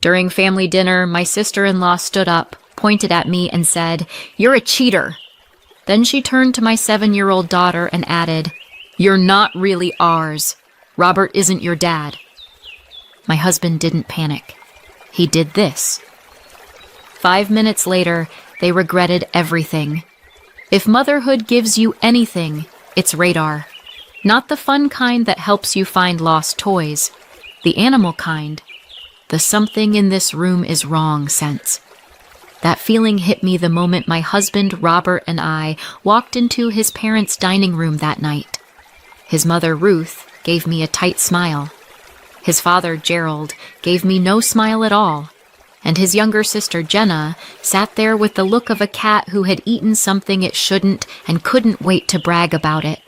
During family dinner, my sister-in-law stood up, pointed at me, and said, "You're a cheater." Then she turned to my 7-year-old daughter and added, "You're not really ours. Robert isn't your dad." My husband didn't panic. He did this. 5 minutes later, they regretted everything. If motherhood gives you anything, it's radar. Not the fun kind that helps you find lost toys. The animal kind. The something in this room is wrong sense. That feeling hit me the moment my husband, Robert, and I walked into his parents' dining room that night. His mother, Ruth, gave me a tight smile. His father, Gerald, gave me no smile at all. And his younger sister, Jenna, sat there with the look of a cat who had eaten something it shouldn't and couldn't wait to brag about it.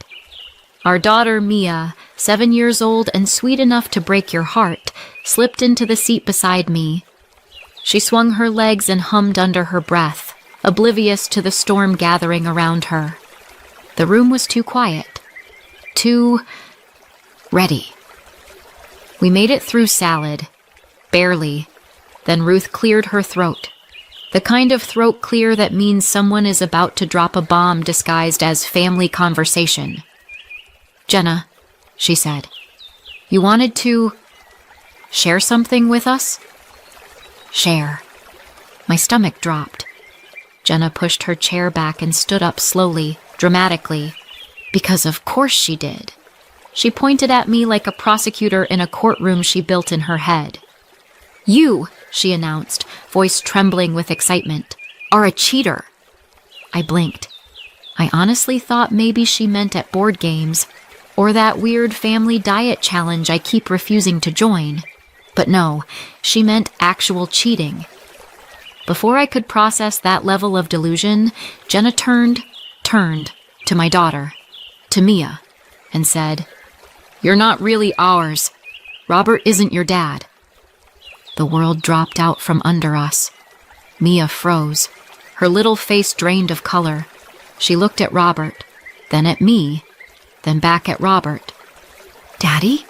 Our daughter, Mia, 7 years old and sweet enough to break your heart, slipped into the seat beside me. She swung her legs and hummed under her breath, oblivious to the storm gathering around her. The room was too quiet. Too ready. We made it through salad. Barely. Then Ruth cleared her throat. The kind of throat clear that means someone is about to drop a bomb disguised as family conversation. "Jenna," she said, "you wanted to share something with us?" Share. My stomach dropped. Jenna pushed her chair back and stood up slowly, dramatically. Because of course she did. She pointed at me like a prosecutor in a courtroom she built in her head. "You," she announced, voice trembling with excitement, "are a cheater." I blinked. I honestly thought maybe she meant at board games, or that weird family diet challenge I keep refusing to join. But no, she meant actual cheating. Before I could process that level of delusion, Jenna turned to my daughter, to Mia, and said, "You're not really ours. Robert isn't your dad." The world dropped out from under us. Mia froze, her little face drained of color. She looked at Robert, then at me, then back at Robert. "Daddy?"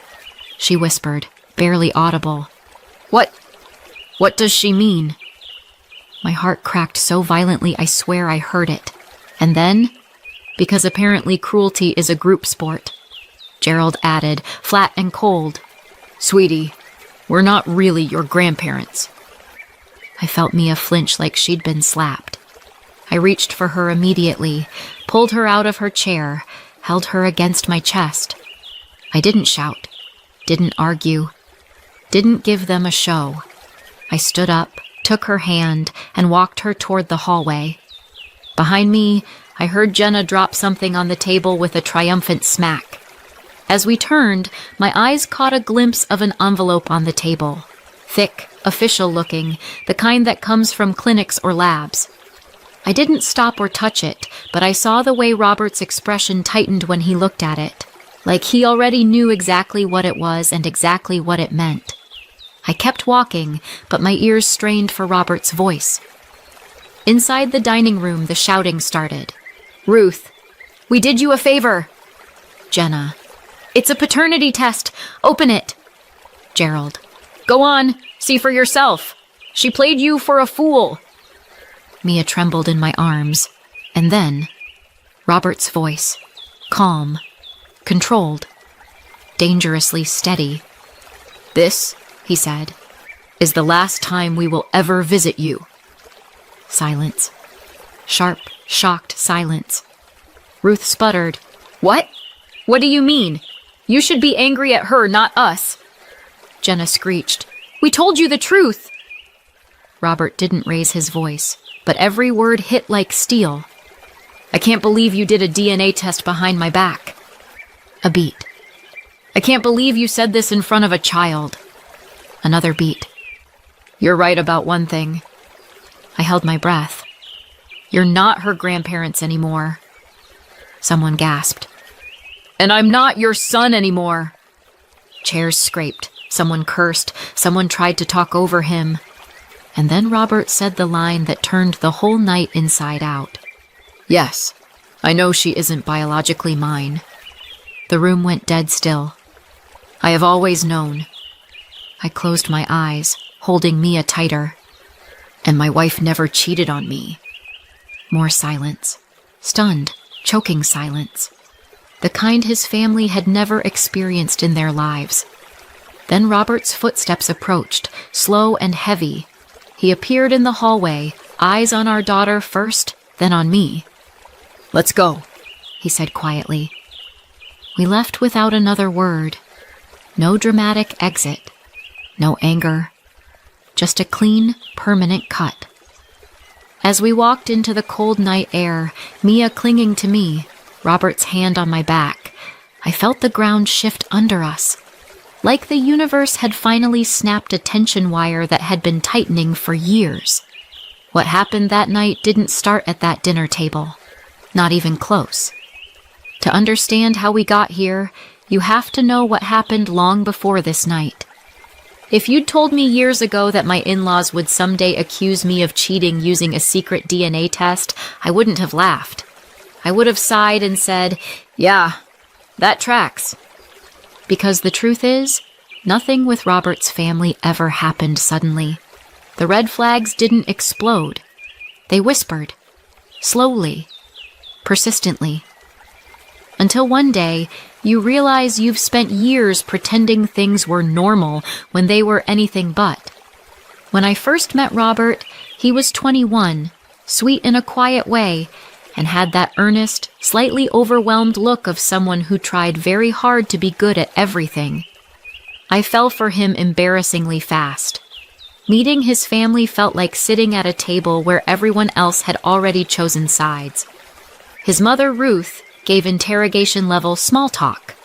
she whispered, barely audible. What does she mean?" My heart cracked so violently I swear I heard it. And then, because apparently cruelty is a group sport, Gerald added, flat and cold, "Sweetie, we're not really your grandparents." I felt Mia flinch like she'd been slapped. I reached for her immediately, pulled her out of her chair, held her against my chest. I didn't shout, didn't argue, didn't give them a show. I stood up, took her hand, and walked her toward the hallway. Behind me, I heard Jenna drop something on the table with a triumphant smack. As we turned, my eyes caught a glimpse of an envelope on the table. Thick, official-looking, the kind that comes from clinics or labs. I didn't stop or touch it, but I saw the way Robert's expression tightened when he looked at it, like he already knew exactly what it was and exactly what it meant. I kept walking, but my ears strained for Robert's voice. Inside the dining room, the shouting started. "Ruth, we did you a favor." Jenna, "It's a paternity test. Open it." Gerald, "Go on, see for yourself. She played you for a fool." Mia trembled in my arms. And then, Robert's voice, calm, controlled, dangerously steady. "This," he said, "is the last time we will ever visit you." Silence. Sharp, shocked silence. Ruth sputtered, "What? What do you mean? You should be angry at her, not us." Jenna screeched, "We told you the truth." Robert didn't raise his voice, but every word hit like steel. "I can't believe you did a DNA test behind my back." A beat. "I can't believe you said this in front of a child." Another beat. "You're right about one thing." I held my breath. "You're not her grandparents anymore." Someone gasped. "And I'm not your son anymore." Chairs scraped. Someone cursed. Someone tried to talk over him. And then Robert said the line that turned the whole night inside out. "Yes, I know she isn't biologically mine." The room went dead still. "I have always known." I closed my eyes, holding Mia tighter. And my wife never cheated on me. More silence. Stunned, choking silence. The kind his family had never experienced in their lives. Then Robert's footsteps approached, slow and heavy. He appeared in the hallway, eyes on our daughter first, then on me. "Let's go," he said quietly. We left without another word. No dramatic exit. No anger. Just a clean, permanent cut. As we walked into the cold night air, Mia clinging to me, Robert's hand on my back, I felt the ground shift under us. Like the universe had finally snapped a tension wire that had been tightening for years. What happened that night didn't start at that dinner table. Not even close. To understand how we got here, you have to know what happened long before this night. If you'd told me years ago that my in-laws would someday accuse me of cheating using a secret DNA test, I wouldn't have laughed. I would have sighed and said, "Yeah, that tracks." Because the truth is, nothing with Robert's family ever happened suddenly. The red flags didn't explode. They whispered. Slowly. Persistently. Until one day, you realize you've spent years pretending things were normal when they were anything but. When I first met Robert, he was 21, sweet in a quiet way, and had that earnest, slightly overwhelmed look of someone who tried very hard to be good at everything. I fell for him embarrassingly fast. Meeting his family felt like sitting at a table where everyone else had already chosen sides. His mother, Ruth, gave interrogation-level small talk.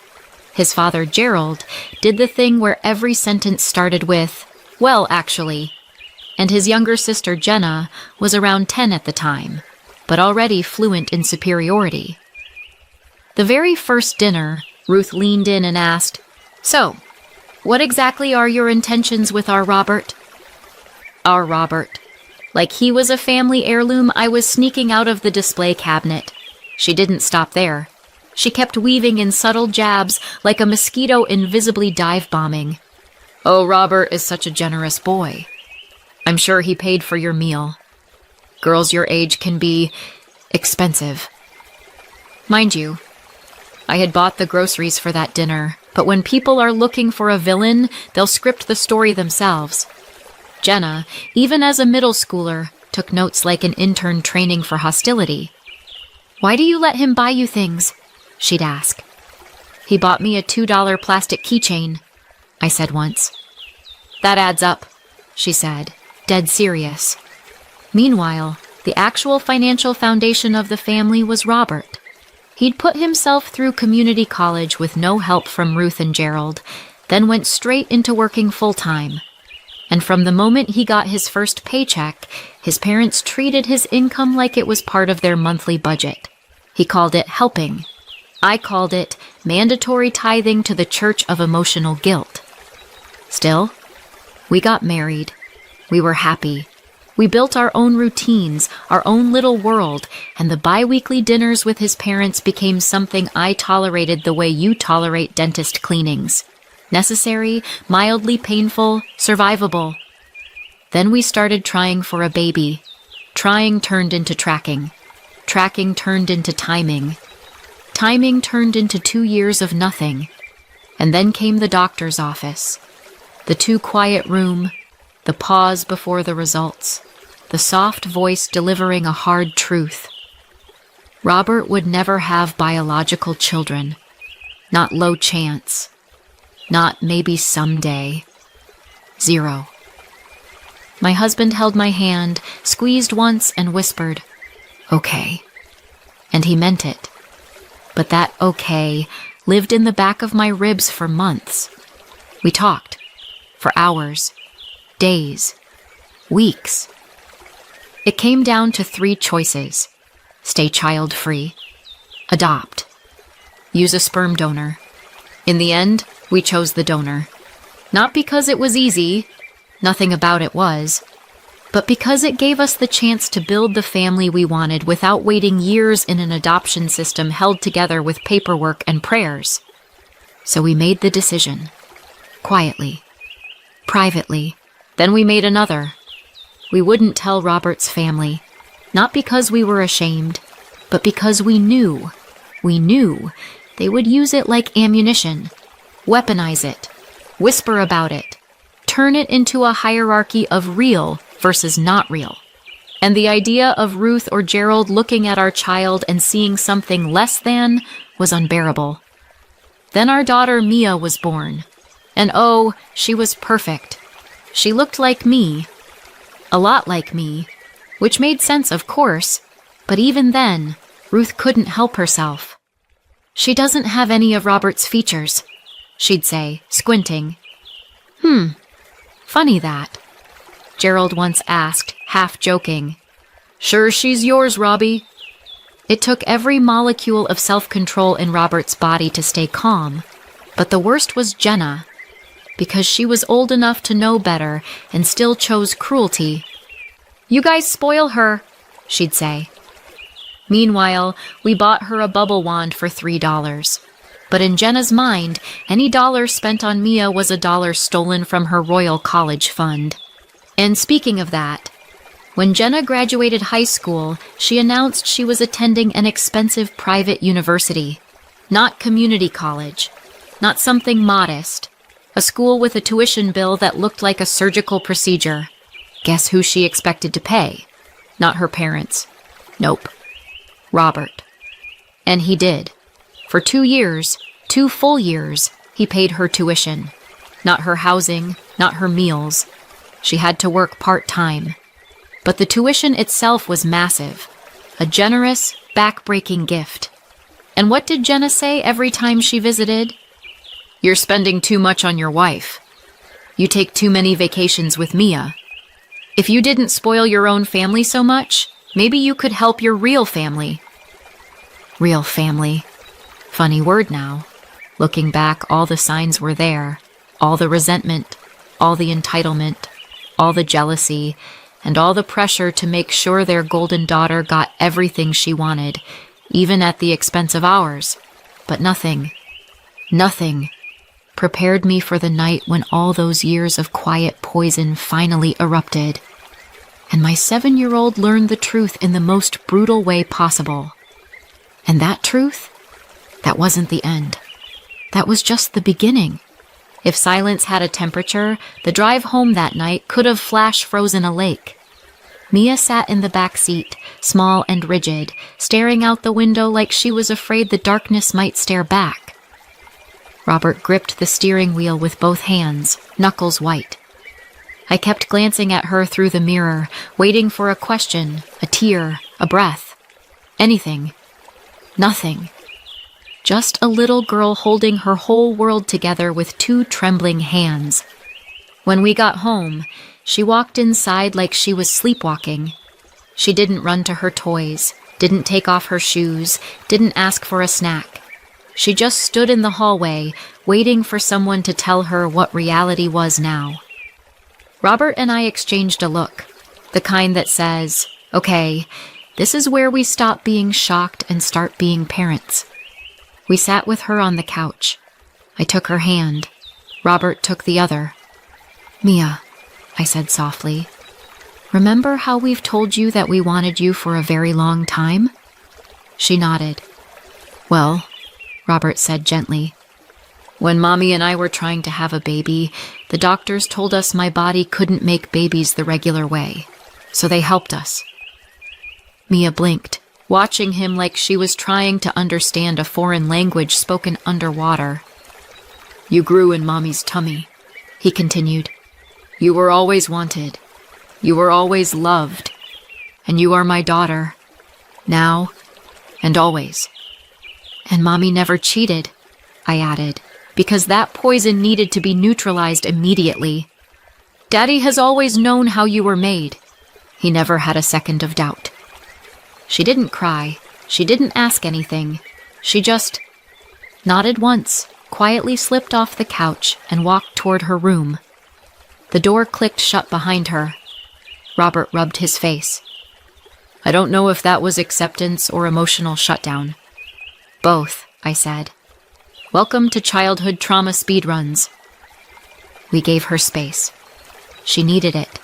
His father, Gerald, did the thing where every sentence started with, "Well, actually." And his younger sister, Jenna, was around 10 at the time, but already fluent in superiority. The very first dinner, Ruth leaned in and asked, "So, what exactly are your intentions with our Robert?" Our Robert. Like he was a family heirloom I was sneaking out of the display cabinet. She didn't stop there. She kept weaving in subtle jabs like a mosquito invisibly dive-bombing. "Oh, Robert is such a generous boy. I'm sure he paid for your meal. Girls your age can be expensive." Mind you, I had bought the groceries for that dinner, but when people are looking for a villain, they'll script the story themselves. Jenna, even as a middle schooler, took notes like an intern training for hostility. "Why do you let him buy you things?" she'd ask. "He bought me a $2 plastic keychain," I said once. "That adds up," she said, dead serious. Meanwhile, the actual financial foundation of the family was Robert. He'd put himself through community college with no help from Ruth and Gerald, then went straight into working full-time. And from the moment he got his first paycheck, his parents treated his income like it was part of their monthly budget. He called it helping. I called it mandatory tithing to the Church of Emotional Guilt. Still, we got married. We were happy. We built our own routines, our own little world, and the bi-weekly dinners with his parents became something I tolerated the way you tolerate dentist cleanings. Necessary, mildly painful, survivable. Then we started trying for a baby. Trying turned into tracking. Tracking turned into timing. Timing turned into 2 years of nothing. And then came the doctor's office. The too quiet room, the pause before the results, the soft voice delivering a hard truth. Robert would never have biological children. Not low chance. Not maybe someday. 0. My husband held my hand, squeezed once, and whispered, "Okay." And he meant it. But that okay lived in the back of my ribs for months. We talked. For hours. Days. Weeks. It came down to 3 choices. Stay child-free. Adopt. Use a sperm donor. In the end, we chose the donor. Not because it was easy, nothing about it was, but because it gave us the chance to build the family we wanted without waiting years in an adoption system held together with paperwork and prayers. So we made the decision. Quietly. Privately. Then we made another. We wouldn't tell Robert's family, not because we were ashamed, but because we knew they would use it like ammunition, weaponize it, whisper about it, turn it into a hierarchy of real versus not real. And the idea of Ruth or Gerald looking at our child and seeing something less than was unbearable. Then our daughter Mia was born. And oh, she was perfect. She looked like me, a lot like me, which made sense, of course, but even then, Ruth couldn't help herself. She doesn't have any of Robert's features, she'd say, squinting. Funny that. Gerald once asked, half joking. Sure she's yours, Robbie. It took every molecule of self-control in Robert's body to stay calm, but the worst was Jenna, because she was old enough to know better and still chose cruelty. You guys spoil her, she'd say. Meanwhile, we bought her a bubble wand for $3. But in Jenna's mind, any dollar spent on Mia was a dollar stolen from her Royal College fund. And speaking of that, when Jenna graduated high school, she announced she was attending an expensive private university, not community college, not something modest, a school with a tuition bill that looked like a surgical procedure. Guess who she expected to pay? Not her parents. Nope. Robert. And he did. For 2 years, 2 full years, he paid her tuition. Not her housing, not her meals. She had to work part-time. But the tuition itself was massive. A generous, back-breaking gift. And what did Jenna say every time she visited? You're spending too much on your wife. You take too many vacations with Mia. If you didn't spoil your own family so much, maybe you could help your real family. Real family. Funny word now. Looking back, all the signs were there. All the resentment, all the entitlement, all the jealousy, and all the pressure to make sure their golden daughter got everything she wanted, even at the expense of ours. But nothing prepared me for the night when all those years of quiet poison finally erupted. And my 7-year-old learned the truth in the most brutal way possible. And that truth? That wasn't the end. That was just the beginning. If silence had a temperature, the drive home that night could have flash frozen a lake. Mia sat in the back seat, small and rigid, staring out the window like she was afraid the darkness might stare back. Robert gripped the steering wheel with both hands, knuckles white. I kept glancing at her through the mirror, waiting for a question, a tear, a breath. Anything. Nothing. Just a little girl holding her whole world together with 2 trembling hands. When we got home, she walked inside like she was sleepwalking. She didn't run to her toys, didn't take off her shoes, didn't ask for a snack. She just stood in the hallway, waiting for someone to tell her what reality was now. Robert and I exchanged a look, the kind that says, okay, this is where we stop being shocked and start being parents. We sat with her on the couch. I took her hand. Robert took the other. Mia, I said softly, remember how we've told you that we wanted you for a very long time? She nodded. Well, Robert said gently, when Mommy and I were trying to have a baby, the doctors told us my body couldn't make babies the regular way, so they helped us. Mia blinked, watching him like she was trying to understand a foreign language spoken underwater. You grew in Mommy's tummy, he continued. You were always wanted. You were always loved. And you are my daughter. Now and always. And Mommy never cheated, I added, because that poison needed to be neutralized immediately. Daddy has always known how you were made. He never had a second of doubt. She didn't cry. She didn't ask anything. She just nodded once, quietly slipped off the couch, and walked toward her room. The door clicked shut behind her. Robert rubbed his face. I don't know if that was acceptance or emotional shutdown. Both, I said. Welcome to childhood trauma speedruns. We gave her space. She needed it.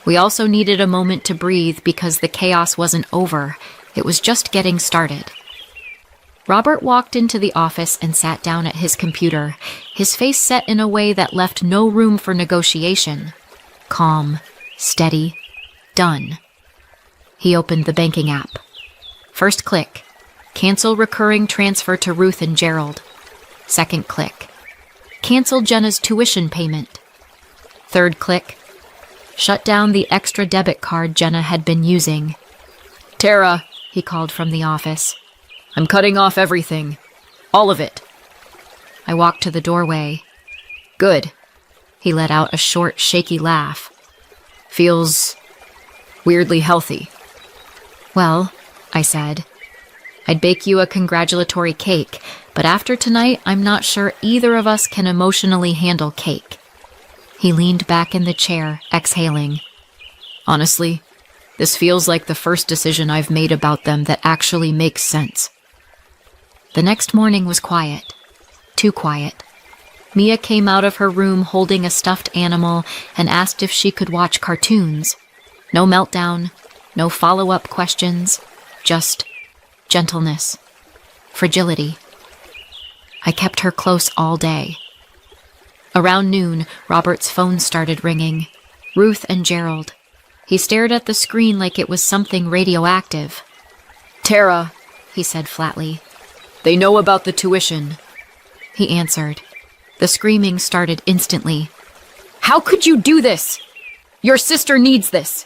We also needed a moment to breathe because the chaos wasn't over. It was just getting started. Robert walked into the office and sat down at his computer, his face set in a way that left no room for negotiation. Calm, steady, done. He opened the banking app. First click, cancel recurring transfer to Ruth and Gerald. Second click, cancel Jenna's tuition payment. Third click, shut down the extra debit card Jenna had been using. Tara, He called from the office. I'm cutting off everything. All of it. I walked to the doorway. Good. He let out a short, shaky laugh. Feels weirdly healthy. Well, I said, I'd bake you a congratulatory cake, but after tonight, I'm not sure either of us can emotionally handle cake. He leaned back in the chair, exhaling. Honestly, this feels like the first decision I've made about them that actually makes sense. The next morning was quiet. Too quiet. Mia came out of her room holding a stuffed animal and asked if she could watch cartoons. No meltdown, no follow-up questions, just gentleness, fragility. I kept her close all day. Around noon, Robert's phone started ringing. Ruth and Gerald. He stared at the screen like it was something radioactive. Tara, he said flatly. They know about the tuition. He answered. The screaming started instantly. How could you do this? Your sister needs this.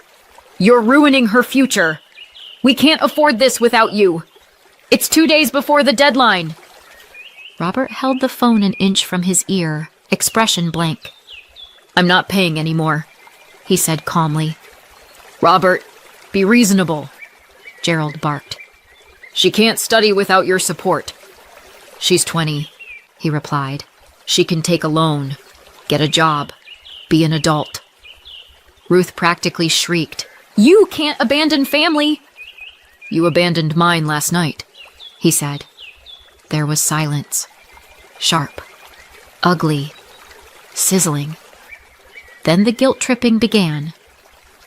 You're ruining her future. We can't afford this without you. It's 2 days before the deadline. Robert held the phone an inch from his ear, expression blank. I'm not paying anymore, he said calmly. Robert, be reasonable, Gerald barked. She can't study without your support. She's 20, he replied. She can take a loan, get a job, be an adult. Ruth practically shrieked. You can't abandon family! You abandoned mine last night, he said. There was silence. Sharp. Ugly. Sizzling. Then the guilt-tripping began.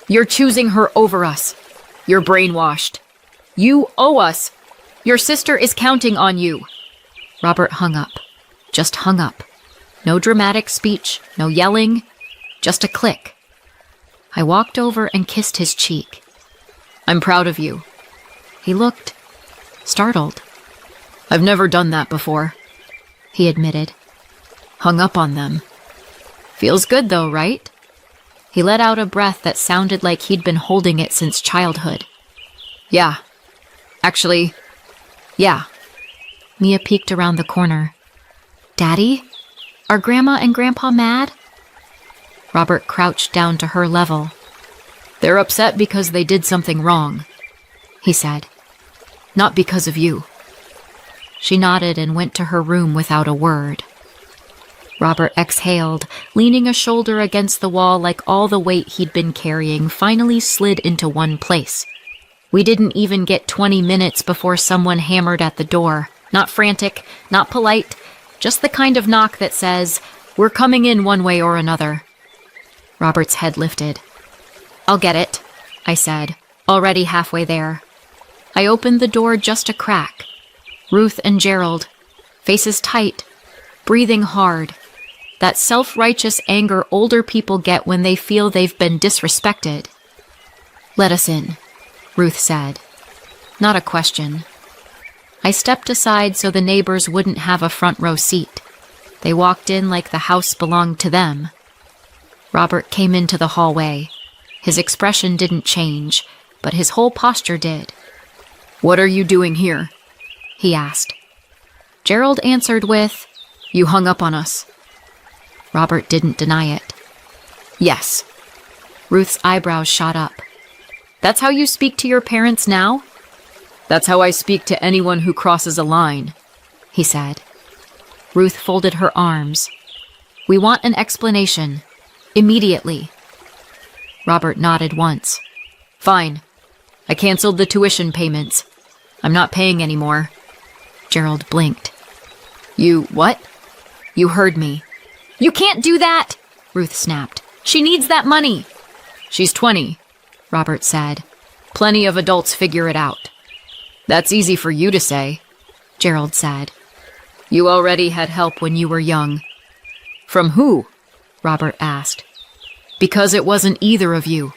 You're choosing her over us. You're brainwashed. You owe us. Your sister is counting on you. Robert hung up. Just hung up. No dramatic speech, no yelling, just a click. I walked over and kissed his cheek. I'm proud of you. He looked startled. I've never done that before, he admitted. Hung up on them. Feels good though, right? He let out a breath that sounded like he'd been holding it since childhood. Yeah. Actually, yeah. Mia peeked around the corner. Daddy? Are Grandma and Grandpa mad? Robert crouched down to her level. They're upset because they did something wrong, he said. Not because of you. She nodded and went to her room without a word. Robert exhaled, leaning a shoulder against the wall like all the weight he'd been carrying finally slid into one place. We didn't even get 20 minutes before someone hammered at the door. Not frantic, not polite, just the kind of knock that says, we're coming in one way or another. Robert's head lifted. I'll get it, I said, already halfway there. I opened the door just a crack. Ruth and Gerald, faces tight, breathing hard. That self-righteous anger older people get when they feel they've been disrespected. Let us in, Ruth said. Not a question. I stepped aside so the neighbors wouldn't have a front row seat. They walked in like the house belonged to them. Robert came into the hallway. His expression didn't change, but his whole posture did. What are you doing here? He asked. Gerald answered with, You hung up on us. Robert didn't deny it. Yes. Ruth's eyebrows shot up. That's how you speak to your parents now? That's how I speak to anyone who crosses a line, he said. Ruth folded her arms. We want an explanation. Immediately. Robert nodded once. Fine. I canceled the tuition payments. I'm not paying anymore. Gerald blinked. You what? You heard me. You can't do that, Ruth snapped. She needs that money. She's 20, Robert said. Plenty of adults figure it out. That's easy for you to say, Gerald said. You already had help when you were young. From who? Robert asked. Because it wasn't either of you.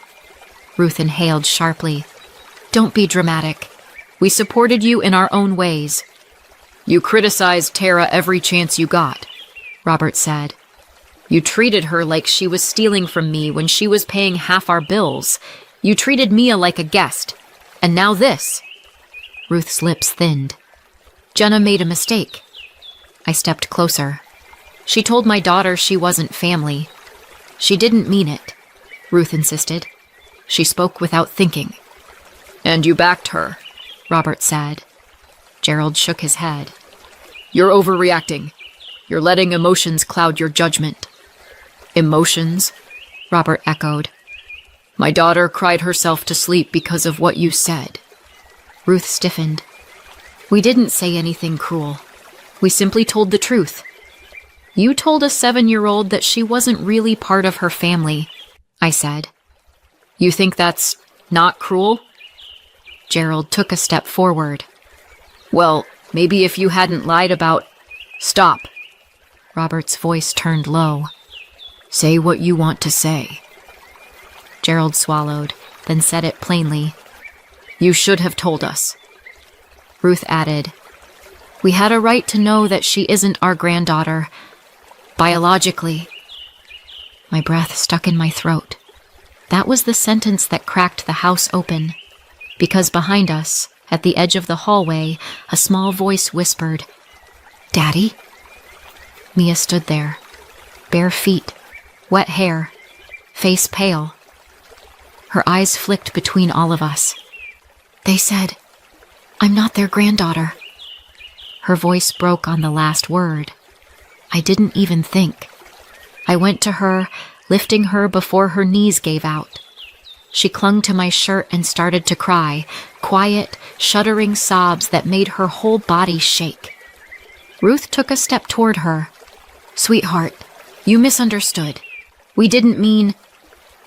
Ruth inhaled sharply. Don't be dramatic. We supported you in our own ways. You criticized Tara every chance you got, Robert said. You treated her like she was stealing from me when she was paying half our bills. You treated Mia like a guest. And now this. Ruth's lips thinned. Jenna made a mistake. I stepped closer. She told my daughter she wasn't family. She didn't mean it, Ruth insisted. She spoke without thinking. And you backed her, Robert said. Gerald shook his head. You're overreacting. You're letting emotions cloud your judgment. Emotions? Robert echoed. My daughter cried herself to sleep because of what you said. Ruth stiffened. We didn't say anything cruel. We simply told the truth. You told a 7-year-old that she wasn't really part of her family, I said. You think that's not cruel? Gerald took a step forward. Well, maybe if you hadn't lied about... Stop. Robert's voice turned low. Say what you want to say. Gerald swallowed, then said it plainly. You should have told us. Ruth added, We had a right to know that she isn't our granddaughter. Biologically. My breath stuck in my throat. That was the sentence that cracked the house open. Because behind us, at the edge of the hallway, a small voice whispered, Daddy? Mia stood there, bare feet, wet hair, face pale. Her eyes flicked between all of us. They said, I'm not their granddaughter. Her voice broke on the last word. I didn't even think. I went to her, lifting her before her knees gave out. She clung to my shirt and started to cry, quiet, shuddering sobs that made her whole body shake. Ruth took a step toward her. Sweetheart, you misunderstood. We didn't mean...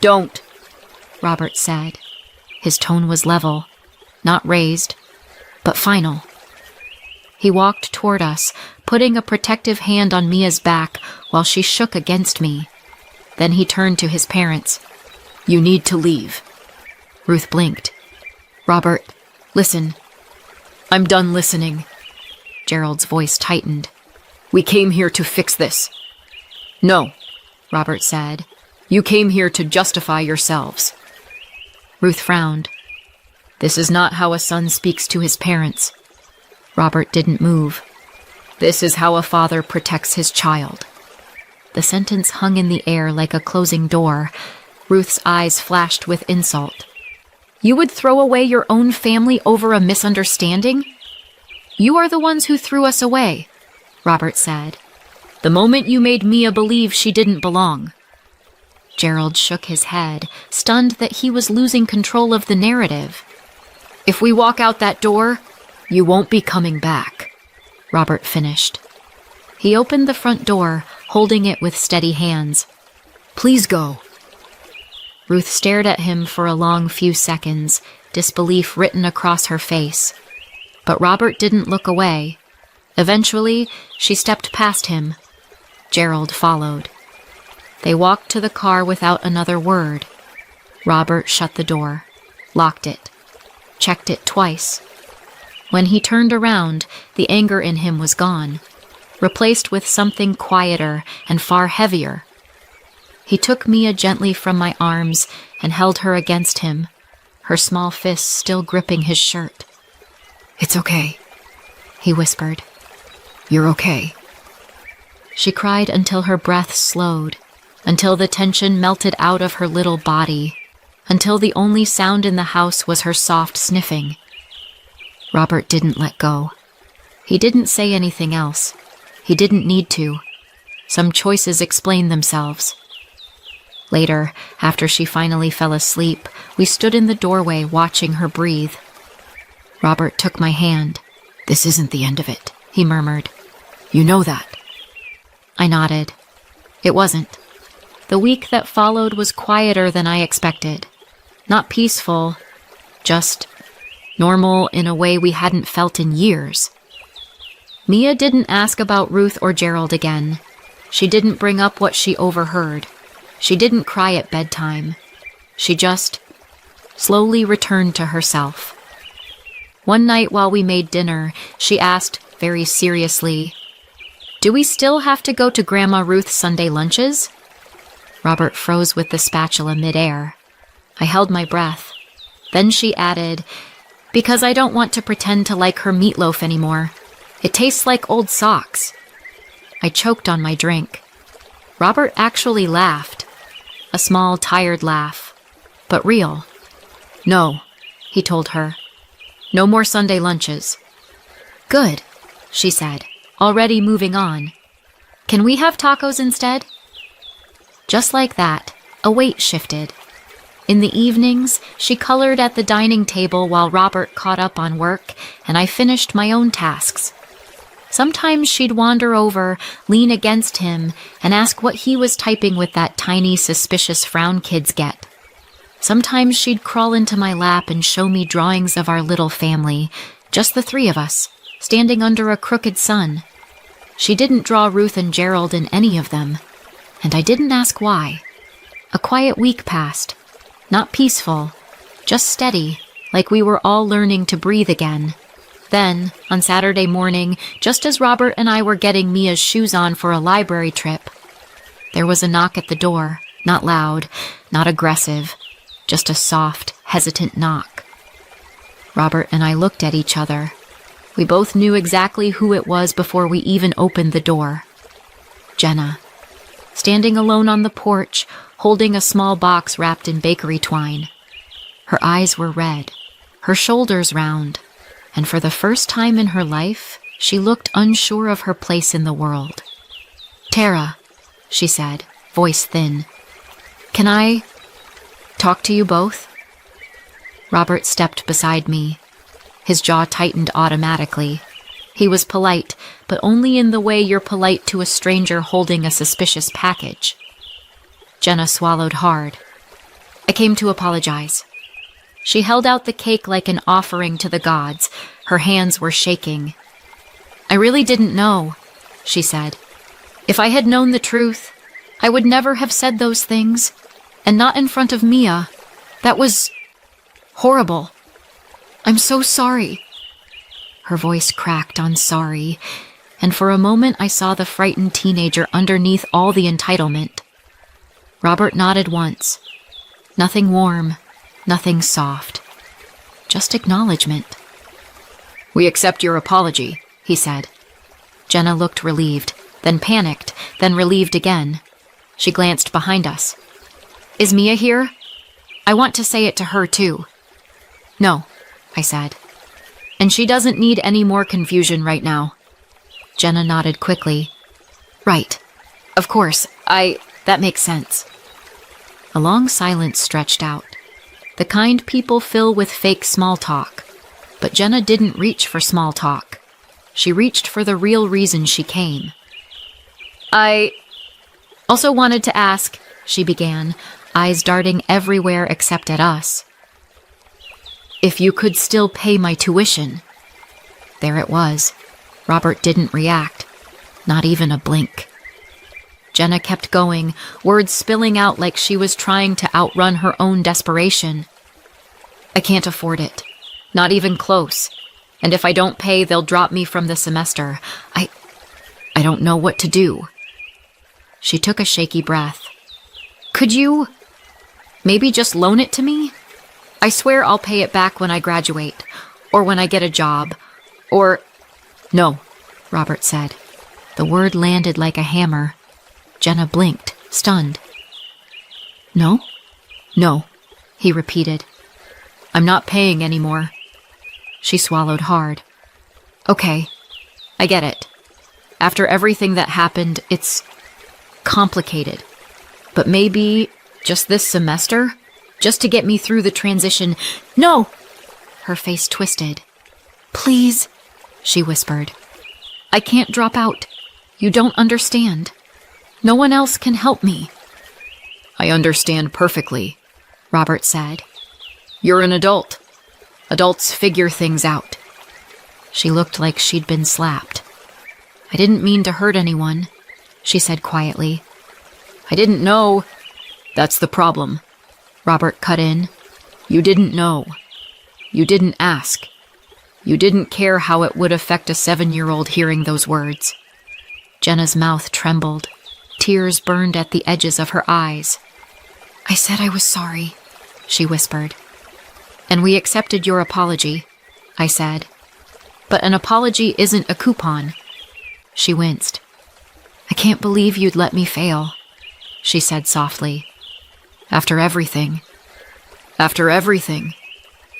Don't, Robert said. His tone was level, not raised, but final. He walked toward us, putting a protective hand on Mia's back while she shook against me. Then he turned to his parents. You need to leave. Ruth blinked. Robert, listen. I'm done listening. Gerald's voice tightened. We came here to fix this. No, Robert said. You came here to justify yourselves. Ruth frowned. This is not how a son speaks to his parents. Robert didn't move. This is how a father protects his child. The sentence hung in the air like a closing door. Ruth's eyes flashed with insult. You would throw away your own family over a misunderstanding? You are the ones who threw us away, Robert said. The moment you made Mia believe she didn't belong. Gerald shook his head, stunned that he was losing control of the narrative. If we walk out that door, you won't be coming back, Robert finished. He opened the front door, holding it with steady hands. Please go. Ruth stared at him for a long few seconds, disbelief written across her face. But Robert didn't look away. Eventually, she stepped past him. Gerald followed. They walked to the car without another word. Robert shut the door, locked it, checked it twice. When he turned around, the anger in him was gone, replaced with something quieter and far heavier. He took Mia gently from my arms and held her against him, her small fists still gripping his shirt. It's okay, he whispered. You're okay. She cried until her breath slowed, until the tension melted out of her little body, until the only sound in the house was her soft sniffing. Robert didn't let go. He didn't say anything else. He didn't need to. Some choices explained themselves. Later, after she finally fell asleep, we stood in the doorway watching her breathe. Robert took my hand. This isn't the end of it, he murmured. You know that. I nodded. It wasn't. The week that followed was quieter than I expected. Not peaceful, just normal in a way we hadn't felt in years. Mia didn't ask about Ruth or Gerald again. She didn't bring up what she overheard. She didn't cry at bedtime. She just slowly returned to herself. One night while we made dinner, she asked very seriously, "Do we still have to go to Grandma Ruth's Sunday lunches?" Robert froze with the spatula midair. I held my breath. Then she added, "Because I don't want to pretend to like her meatloaf anymore. It tastes like old socks." I choked on my drink. Robert actually laughed. A small, tired laugh, but real. "No," he told her. "No more Sunday lunches." "Good," she said, already moving on. "Can we have tacos instead?" Just like that, a weight shifted. In the evenings, she colored at the dining table while Robert caught up on work, and I finished my own tasks. Sometimes she'd wander over, lean against him, and ask what he was typing with that tiny, suspicious frown kids get. Sometimes she'd crawl into my lap and show me drawings of our little family, just the three of us, standing under a crooked sun. She didn't draw Ruth and Gerald in any of them, and I didn't ask why. A quiet week passed. Not peaceful, just steady, like we were all learning to breathe again. Then, on Saturday morning, just as Robert and I were getting Mia's shoes on for a library trip, there was a knock at the door, not loud, not aggressive, just a soft, hesitant knock. Robert and I looked at each other. We both knew exactly who it was before we even opened the door. Jenna, standing alone on the porch, holding a small box wrapped in bakery twine. Her eyes were red, her shoulders round, and for the first time in her life, she looked unsure of her place in the world. "Tara," she said, voice thin, "can I talk to you both?" Robert stepped beside me. His jaw tightened automatically. He was polite, but only in the way you're polite to a stranger holding a suspicious package. Jenna swallowed hard. "I came to apologize." She held out the cake like an offering to the gods. Her hands were shaking. "I really didn't know," she said. "If I had known the truth, I would never have said those things. And not in front of Mia. That was horrible. I'm so sorry." Her voice cracked on sorry, and for a moment I saw the frightened teenager underneath all the entitlement. Robert nodded once. Nothing warm, nothing soft. Just acknowledgement. "We accept your apology," he said. Jenna looked relieved, then panicked, then relieved again. She glanced behind us. "Is Mia here? I want to say it to her, too." "No," I said. "And she doesn't need any more confusion right now." Jenna nodded quickly. "Right. Of course, that makes sense." A long silence stretched out. The kind people fill with fake small talk. But Jenna didn't reach for small talk. She reached for the real reason she came. "I also wanted to ask," she began, eyes darting everywhere except at us, "if you could still pay my tuition." There it was. Robert didn't react. Not even a blink. Jenna kept going, words spilling out like she was trying to outrun her own desperation. "I can't afford it. Not even close. And if I don't pay, they'll drop me from the semester. I don't know what to do." She took a shaky breath. "Could you maybe just loan it to me? I swear I'll pay it back when I graduate, or when I get a job, or—" "No," Robert said. The word landed like a hammer. Jenna blinked, stunned. "No?" "No," he repeated. "I'm not paying anymore." She swallowed hard. "Okay, I get it. After everything that happened, it's complicated. But maybe just this semester? Just to get me through the transition." "No!" Her face twisted. "Please," she whispered. "I can't drop out. You don't understand. No one else can help me." I understand perfectly, Robert said. You're an adult. Adults figure things out. She looked like she'd been slapped. I didn't mean to hurt anyone, she said quietly. I didn't know. That's the problem, Robert cut in. You didn't know. You didn't ask. You didn't care how it would affect a 7-year-old hearing those words. Jenna's mouth trembled. Tears burned at the edges of her eyes. I said I was sorry, she whispered. And we accepted your apology, I said. But an apology isn't a coupon. She winced. I can't believe you'd let me fail, she said softly. After everything. After everything,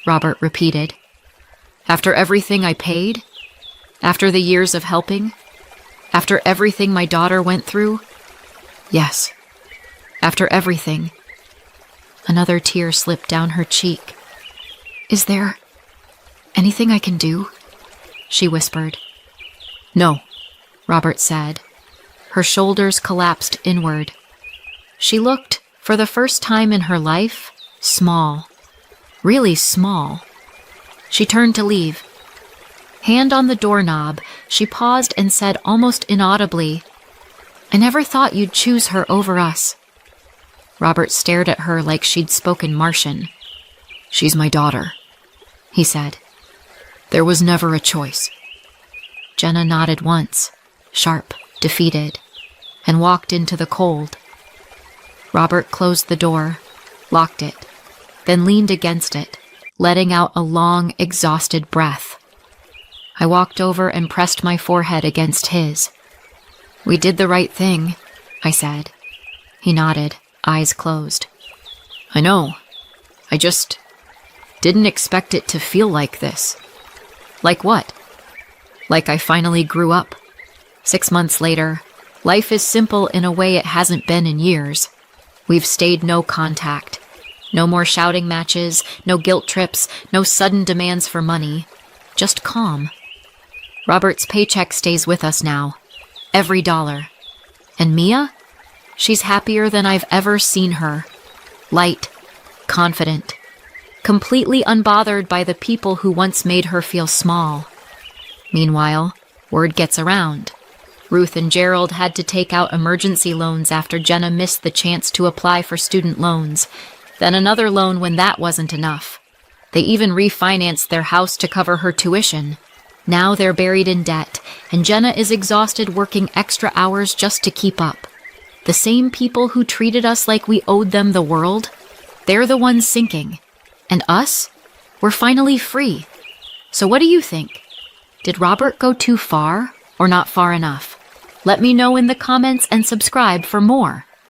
Robert repeated. After everything I paid? After the years of helping? After everything my daughter went through? Yes. After everything. Another tear slipped down her cheek. Is there anything I can do? She whispered. No, Robert said. Her shoulders collapsed inward. She looked, for the first time in her life, small. Really small. She turned to leave. Hand on the doorknob, she paused and said almost inaudibly, I never thought you'd choose her over us. Robert stared at her like she'd spoken Martian. She's my daughter, he said. There was never a choice. Jenna nodded once, sharp, defeated, and walked into the cold. Robert closed the door, locked it, then leaned against it, letting out a long, exhausted breath. I walked over and pressed my forehead against his. We did the right thing, I said. He nodded, eyes closed. I know. I just didn't expect it to feel like this. Like what? Like I finally grew up. 6 months later, life is simple in a way it hasn't been in years. We've stayed no contact. No more shouting matches, no guilt trips, no sudden demands for money. Just calm. Robert's paycheck stays with us now. Every dollar. And Mia? She's happier than I've ever seen her. Light. Confident. Completely unbothered by the people who once made her feel small. Meanwhile, word gets around. Ruth and Gerald had to take out emergency loans after Jenna missed the chance to apply for student loans. Then another loan when that wasn't enough. They even refinanced their house to cover her tuition. Now they're buried in debt, and Jenna is exhausted working extra hours just to keep up. The same people who treated us like we owed them the world, they're the ones sinking. And us? We're finally free. So what do you think? Did Robert go too far or not far enough? Let me know in the comments and subscribe for more.